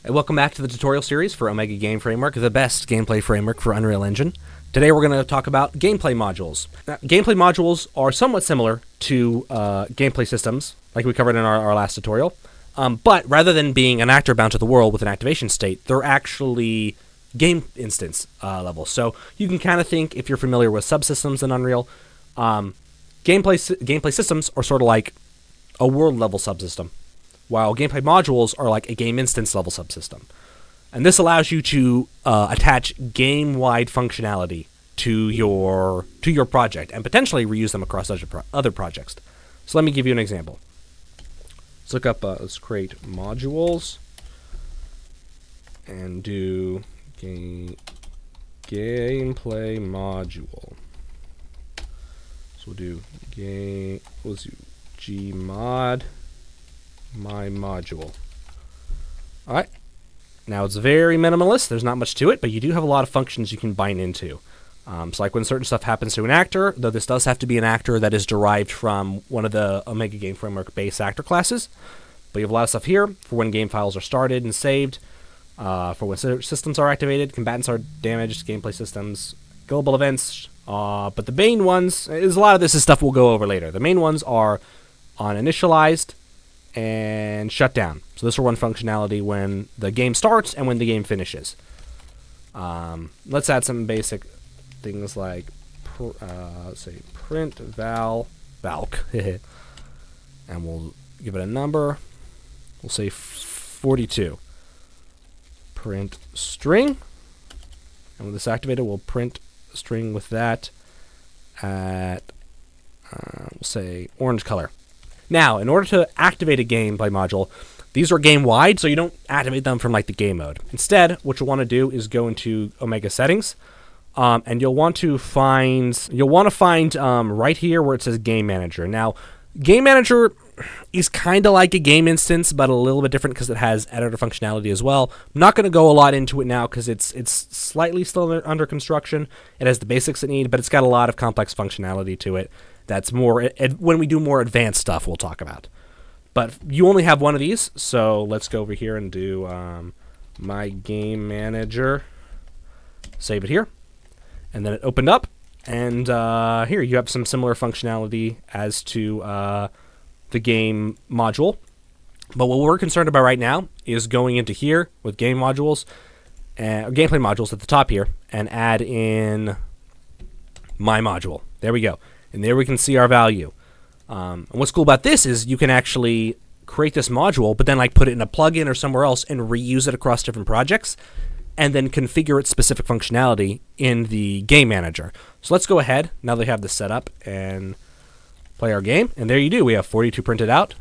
Hey, welcome back to the tutorial series for Omega Game Framework, the best gameplay framework for Unreal Engine. Today we're going to talk about gameplay modules. Now, gameplay modules are somewhat similar to gameplay systems, like we covered in our last tutorial, but rather than being an actor bound to the world with an activation state, they're actually game instance level. So you can kind of think, if you're familiar with subsystems in Unreal, gameplay systems are sort of like a world level subsystem, while gameplay modules are like a game instance level subsystem. And this allows you to attach game-wide functionality to your project and potentially reuse them across other projects. So let me give you an example. Let's look up, let's create modules and do gameplay module. So we'll do gmod my module. Alright, now it's very minimalist, there's not much to it, but you do have a lot of functions you can bind into. So like when certain stuff happens to an actor, though this does have to be an actor that is derived from one of the Omega Game Framework base actor classes, but you have a lot of stuff here for when game files are started and saved, for when systems are activated, combatants are damaged, gameplay systems, global events, but the main ones, a lot of this is stuff we'll go over later. The main ones are on initialized and shut down. So this will run functionality when the game starts and when the game finishes. Let's add some basic things like let's say print valk and we'll give it a number. We'll say 42. Print string, and with this activated we'll print a string with that at we'll say orange color. Now, in order to activate a gameplay module, these are game-wide, so you don't activate them from like the game mode. Instead, what you'll want to do is go into Omega settings, and you'll want to find right here where it says Game Manager. Now, Game Manager is kind of like a game instance, but a little bit different because it has editor functionality as well. I'm not going to go a lot into it now because it's slightly still under construction. It has the basics it needs, but it's got a lot of complex functionality to it. That's more when we do more advanced stuff we'll talk about. But you only have one of these, so let's go over here and do my game manager. Save it here, and then it opened up, and here you have some similar functionality as to the game module. But what we're concerned about right now is going into here with game modules and gameplay modules at the top here, and add in my module. There we go. And there we can see our value. And what's cool about this is you can actually create this module, but then like put it in a plugin or somewhere else and reuse it across different projects, and then configure its specific functionality in the game manager. So let's go ahead, now that we have this set up, and play our game. And there you do, we have 42 printed out.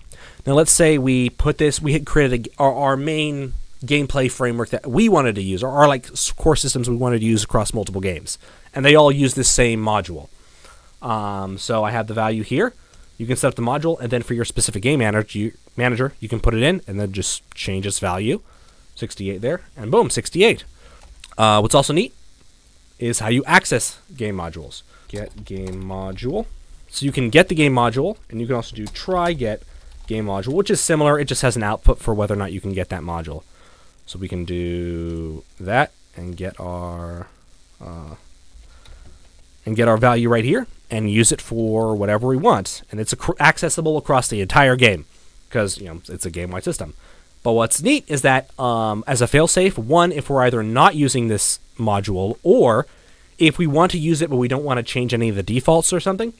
Now let's say we had created our main gameplay framework that we wanted to use, or our like core systems we wanted to use across multiple games. And they all use this same module. So I have the value here. You can set up the module, and then for your specific game manager, you can put it in, and then just change its value. 68 there, and boom, 68. What's also neat is how you access game modules. Get game module. So you can get the game module, and you can also do try get game module, which is similar. It just has an output for whether or not you can get that module. So we can do that and get our value right here, and use it for whatever we want. And it's accessible across the entire game because, it's a game-wide system. But what's neat is that as a failsafe, one, if we're either not using this module, or if we want to use it but we don't want to change any of the defaults or something,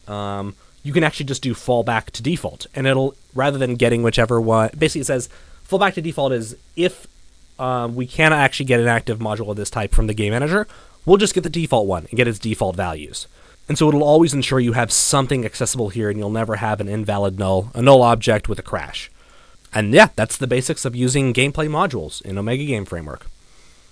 you can actually just do fallback to default. And it'll, rather than getting whichever one, basically it says fallback to default is if we cannot actually get an active module of this type from the game manager, we'll just get the default one and get its default values. And so it'll always ensure you have something accessible here, and you'll never have an invalid null, a null object with a crash. And yeah, that's the basics of using gameplay modules in Omega Game Framework.